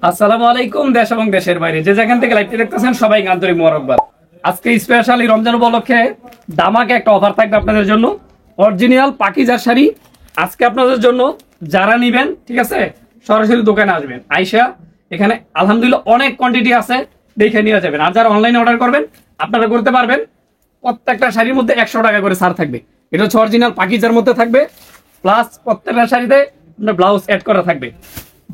আসসালামু আলাইকুম। দেশ এবং দেশের বাইরে যে যেখান থেকে লাইভটি দেখতেছেন সবাইকে আন্তরিক মোবারকবাদ। আজকে স্পেশালি রমজান উপলক্ষে দামাকে একটা অফার থাকবে আপনাদের জন্য। অরিজিনাল পাকিজার শাড়ি আজকে আপনাদের জন্য যারা নেবেন, ঠিক আছে, সরাসরি দোকানে আসবেন, আইসা এখানে আলহামদুলিল্লাহ অনেক কোয়ান্টিটি আছে, দেখে নিয়ে যাবেন। আর যারা অনলাইনে অর্ডার করবেন আপনারা করতে পারবেন। প্রত্যেকটা শাড়ির মধ্যে 100 টাকা করে ছাড় থাকবে। এটা হচ্ছে অরিজিনাল পাকিজার মধ্যে থাকবে, প্লাস প্রত্যেকটা শাড়িতে আপনার ব্লাউজ অ্যাড করা থাকবে।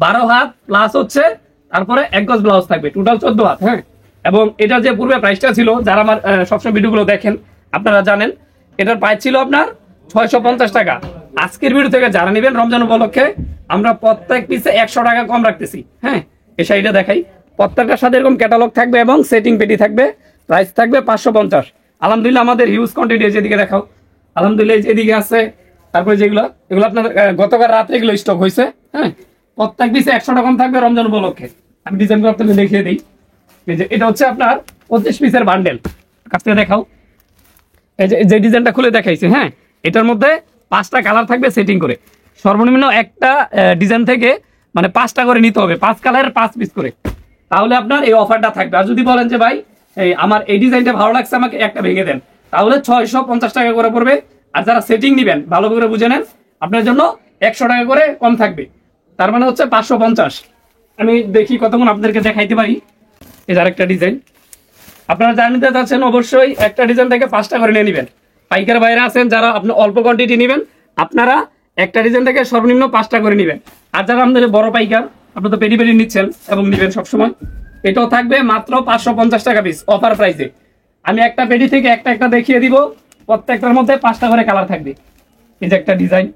12 হাত প্লাস হচ্ছে তারপরে 1 গজ ব্লাউজ থাকবে, টোটাল 14 হাত। হ্যাঁ, এবং এটা যে পূর্বে প্রাইসটা ছিল, যারা আমার সবসময় ভিডিওগুলো দেখেন আপনারা জানেন, এটার প্রাইস ছিল আপনার 650 টাকা। আজকের ভিডিও থেকে যারা নেবেন রমজান উপলক্ষে আমরা প্রত্যেক পিসে 100 টাকা কম রাখতেছি। হ্যাঁ, এই শাড়িটা দেখাই, প্রত্যেকটার সাথে এরকম ক্যাটালগ থাকবে এবং সেটিং পেটি থাকবে, প্রাইস থাকবে 550। আলহামদুলিল্লাহ আমাদের হিউজ কোয়ান্টিটি, যেদিকে দেখাও আলহামদুলিল্লাহ যেদিকে আছে। তারপরে যেগুলো এগুলো আপনার গতকাল রাতে এগুলো স্টক হয়েছে। হ্যাঁ, প্রত্যেক পিসে 100 টাকা কম থাকবে রমজান উপলক্ষে। আমি ডিজাইনগুলো আপনাদের দেখিয়ে দিই। এই যে এটা হচ্ছে আপনার 25 পিসের বান্ডেল, কাছ থেকে দেখাও। এই যে ডিজাইনটা খুলে দেখাইছি, হ্যাঁ, এটার মধ্যে 5টা কালার থাকবে সেটিং করে। সর্বনিম্ন একটা ডিজাইন থেকে মানে 5টা করে নিতে হবে, 5 কালারের 5 পিস করে, তাহলে আপনার এই অফারটা থাকবে। আর যদি বলেন যে ভাই এই আমার এই ডিজাইনটা ভালো লাগছে, আমাকে একটা ভেঙে দেন, তাহলে 650 টাকা করে পড়বে। আর যারা সেটিং নিবেন ভালো করে বুঝে নেন, আপনার জন্য 100 টাকা করে কম থাকবে, তার মানে হচ্ছে 550। আমি দেখি কতক্ষণ আপনাদেরকে দেখাইতে পারি। এই যে আরেকটা ডিজাইন, আপনারা যা নিতে চাচ্ছেন অবশ্যই একটা ডিজাইন থেকে 5টা করে নিয়ে নেবেন। পাইকার বাইরে আছেন যারা আপনি অল্প কোয়ান্টিটি নেবেন, আপনারা একটা ডিজাইন থেকে সর্বনিম্ন 5টা করে নেবেন। আর যারা আমাদের বড় পাইকার, আপনি তো পেটি পেটি নিচ্ছেন এবং নেবেন সবসময়, এটাও থাকবে মাত্র 550 টাকা পিস অফার প্রাইসে। আমি একটা পেটি থেকে একটা দেখিয়ে দিব, প্রত্যেকটার মধ্যে 5টা করে কালার থাকবে। এই যে একটা ডিজাইন,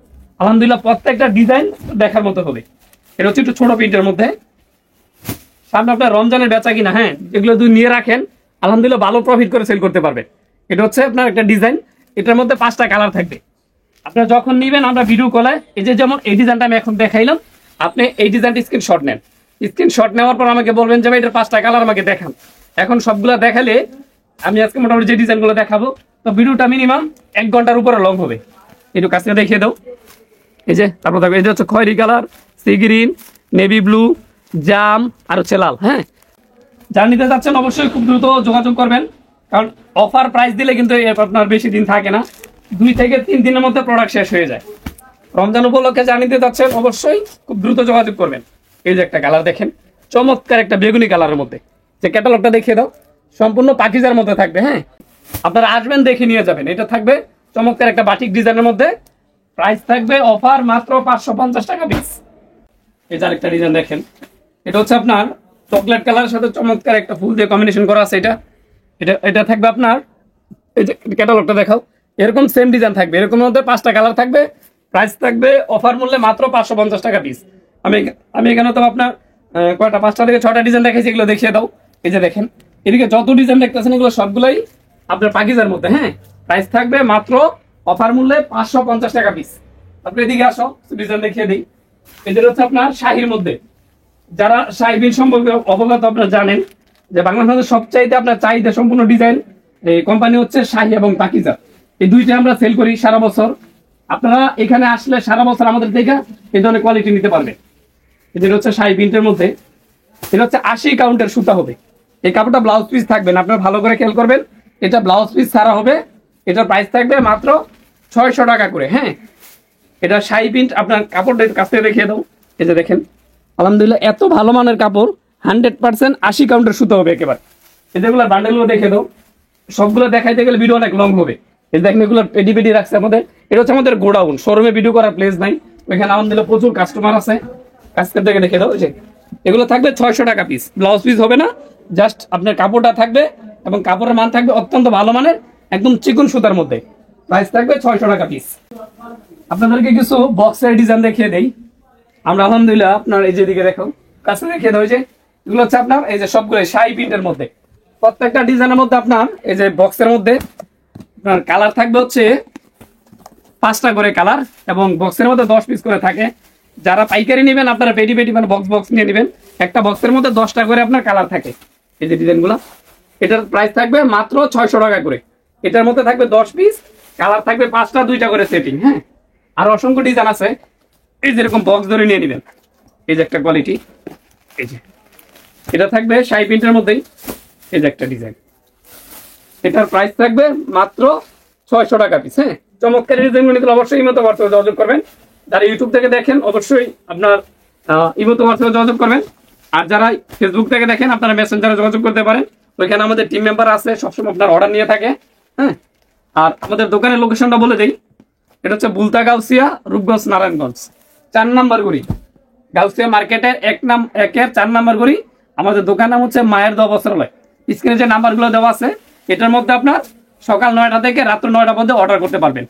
আলহামদুলিল্লাহ প্রত্যেকটা ডিজাইন দেখার মতো হবে। এটা হচ্ছে একটু ছোট প্রিন্টের মধ্যে। সামনে আপনার রমজানের বেচা কিনা, হ্যাঁ, এগুলো যদি নিয়ে রাখেন আলহামদুলিল্লাহ ভালো প্রফিট করে সেল করতে পারবে। এটা হচ্ছে আপনার একটা ডিজাইন, এটার মধ্যে 5টা কালার থাকবে। আপনারা যখন নেবেন আমরা ভিডিও কলে, এই যে যেমন এই ডিজাইনটা আমি এখন দেখাইলাম, আপনি এই ডিজাইনটা স্ক্রিনশট নেন। স্ক্রিনশট নেওয়ার পর আমাকে বলবেন যে ভাই এটার 5টা কালার আমাকে দেখান। এখন সবগুলো দেখালে আমি আজকে মোটামুটি যে ডিজাইনগুলো দেখাবো, তো ভিডিওটা মিনিমাম 1 ঘন্টার উপরে লং হবে। একটু কাছে দেখিয়ে দাও। এই যে তারপর দেখো, এই যে হচ্ছে খয়েরি colour, sea green, navy blue, জাম আর হচ্ছে লাল। হ্যাঁ, যারা নিতে চাচ্ছেন অবশ্যই খুব দ্রুত যোগাযোগ করবেন, কারণ অফার প্রাইস দিলে কিন্তু আপনার বেশি দিন থাকে না, 2 থেকে 3 দিনের মধ্যে প্রোডাক্ট শেষ হয়ে যায়। রমজান উপলক্ষে যারা নিতে চাচ্ছেন অবশ্যই খুব দ্রুত যোগাযোগ করবেন। এই যে একটা কালার দেখেন, চমৎকার একটা বেগুনি কালারের মধ্যে, যে ক্যাটালগটা দেখিয়ে দাও, সম্পূর্ণ পাকিজার মধ্যে থাকবে। হ্যাঁ, আপনারা আসবেন দেখে নিয়ে যাবেন। এটা থাকবে চমৎকার একটা বাটিক ডিজাইনের মধ্যে, প্রাইস থাকবে অফার মাত্র 550 টাকা পিস। এই যে আরেকটা ডিজাইন দেখেন, এটা হচ্ছে আপনার চকলেট কালারের সাথে চমৎকার একটা ফুল দিয়ে কম্বিনেশন করা আছে। এটা থাকবে আপনার, এই যে ক্যাটালগটা দেখাও, এরকম সেম ডিজাইন থাকবে, এরকম মধ্যে 5টা কালার থাকবে, প্রাইস থাকবে অফার মূল্যে মাত্র 550 টাকা পিস। আমি এখানে তো আপনার কয়টা 5টা থেকে 6টা ডিজাইন দেখাইছি, এগুলো দেখিয়ে দাও। এই যে দেখেন, এদিকে যত ডিজাইন দেখতেছেন এগুলো সবগুলোই আপনার পাকিজার মধ্যে। হ্যাঁ, প্রাইস থাকবে মাত্র অফার মূল্যে 550 টাকা পিস। আপনি এদিকে আসো, ডিজাইন দেখিয়ে দিই। এদের হচ্ছে আপনার শাহির মধ্যে, যারা শাহিবিন সম্পর্কে অবগত আপনারা জানেন যে বাংলাদেশের সবচাইতে আপনার চাহিদা সম্পূর্ণ ডিজাইন এই কোম্পানি হচ্ছে শাহি এবং পাকিজা। এই দুইটা আমরা সেল করি সারা বছর। আপনারা এখানে আসলে সারা বছর আমাদের থেকে এই ধরনের কোয়ালিটি নিতে পারবেন। এদের হচ্ছে শাহি প্রিন্টের মধ্যে, এটা হচ্ছে 80 কাউন্টের সুতা হবে। এই কাপড়টা ব্লাউজ পিস থাকবে না, আপনারা ভালো করে খেয়াল করবেন, এটা ব্লাউজ পিস ছাড়া হবে। এটার প্রাইস থাকবে মাত্র 600 টাকা করে। হ্যাঁ, এটা শাহি প্রিন্ট, আপনার কাপড়টা কাছ থেকে দেখিয়ে দাও। এই যে দেখেন, আলহামদুলিল্লাহ এত ভালো মানের কাপড়, 100% 80 কাউন্টের সুতো হবে একেবারে। এই যেগুলো বান্ডেলগুলো দেখে দাও, সবগুলো দেখাইতে গেলে ভিডিও অনেক লং হবে। এই দেখেন এগুলো পেডি পেডি রাখছে আমাদের, এটা হচ্ছে আমাদের গোডাউন, শোরুমে ভিডিও করার প্লেস নাই, ওইখানে আলহামদুলিল্লাহ প্রচুর কাস্টমার আছে। কাছকে থেকে দেখে দাও। যে এগুলো থাকবে 600 টাকা পিস, ব্লাউজ পিস হবে না, জাস্ট আপনার কাপড়টা থাকবে এবং কাপড়ের মান থাকবে অত্যন্ত ভালো মানের, একদম চিকন সুতার মধ্যে। প্রাইস থাকবে 600 টাকা পিস। আপনাদেরকে কিছু বক্সের ডিজাইন দেখিয়ে দেই আমরা। আলহামদুলিল্লাহ আপনার এই যে দিকে দেখো, কাছে দেখিয়ে দাও। যে এগুলো হচ্ছে আপনার এই যে সবগুলো শাহি প্রিন্টের মধ্যে, প্রত্যেকটা ডিজাইনের মধ্যে আপনার এই যে বক্সের মধ্যে আপনার কালার থাকবে হচ্ছে 5টা করে কালার, এবং বক্সের মধ্যে 10 পিস করে থাকে। যারা পাইকারি নেবেন আপনারা পেটি পেটি মানে বক্স নিয়ে নেবেন, একটা বক্সের মধ্যে 10টা করে আপনার কালার থাকে। এই যে ডিজাইনগুলো, এটার প্রাইস থাকবে মাত্র 600 টাকা করে। এটার মধ্যে থাকবে 10 পিস, কালার থাকবে 5টা, 2টা করে সেটিং। হ্যাঁ, আর অসংখ্য ডিজাইন আছে, এই যেরকম বক্স ধরে নিয়ে নেবেন। এই যে একটা কোয়ালিটি, এই যে এটা থাকবে 60 প্রিন্টের মধ্যেই, এই যে একটা ডিজাইন, এটার প্রাইস থাকবে মাত্র 600 টাকা পিস। হ্যাঁ, চমৎকার ডিজাইনগুলো নিতে অবশ্যই ইমো হোয়াটসঅ্যাপে যোগাযোগ করবেন। যারা ইউটিউব থেকে দেখেন অবশ্যই আপনার ইমো হোয়াটসঅ্যাপে যোগাযোগ করবেন, আর যারা ফেসবুক থেকে দেখেন আপনারা মেসেঞ্জারে যোগাযোগ করতে পারেন। ওইখানে আমাদের টিম মেম্বার আছে, সবসময় আপনার অর্ডার নিয়ে থাকে। হ্যাঁ, আর আমাদের দোকানের লোকেশনটা বলে দেই, এটা হচ্ছে বুলতা গাউসিয়া, রূপগঞ্জ, নারায়ণগঞ্জ, 4 নাম্বার গলি, গাউসিয়া মার্কেটের 1-এর 4 নাম্বার গলি। আমাদের দোকান নাম হচ্ছে মায়ের দোয়া বস্ত্রালয়। স্ক্রিনে যে নাম্বারগুলো দেওয়া আছে এটার মধ্যে আপনার সকাল 9টা থেকে রাত্র 9টা পর্যন্ত অর্ডার করতে পারবেন।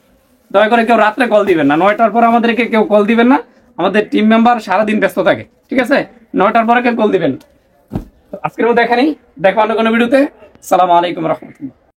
দয়া করে কেউ রাত্রে কল দিবেন না, 9টার পর আমাদেরকে কেউ কল দিবেন না, আমাদের টিম মেম্বার সারাদিন ব্যস্ত থাকে। ঠিক আছে, 9টার পরে কেউ কল দিবেন। আজকের মতো এখানেই, দেখো অন্য কোনো ভিডিওতে। সালাম আলাইকুম রহমতুল্লাহ।